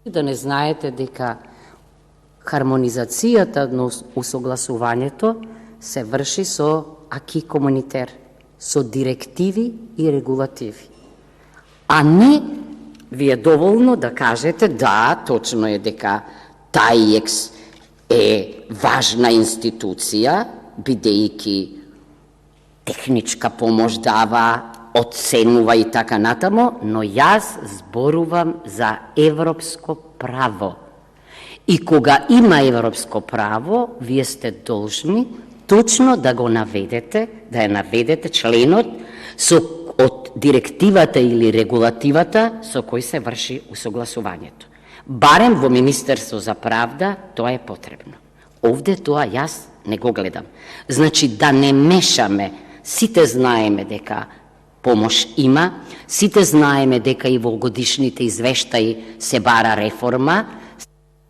Да не знаете дека хармонизацијата на усогласувањето се врши со аки комунитер, со директиви и регулативи. А не ви е доволно да кажете да, точно е дека ТАИЕКС е важна институција, бидејќи техничка помош дава, оценува и така натамо, но јас зборувам за европско право. И кога има европско право, вие сте должни точно да го наведете, да ја наведете членот од директивата или регулативата со кој се врши усогласувањето. Барем во Министерство за правда тоа е потребно. Овде тоа јас не го гледам. Значи да не мешаме, сите знаеме дека помош има, сите знаеме дека и во годишните извештаи се бара реформа,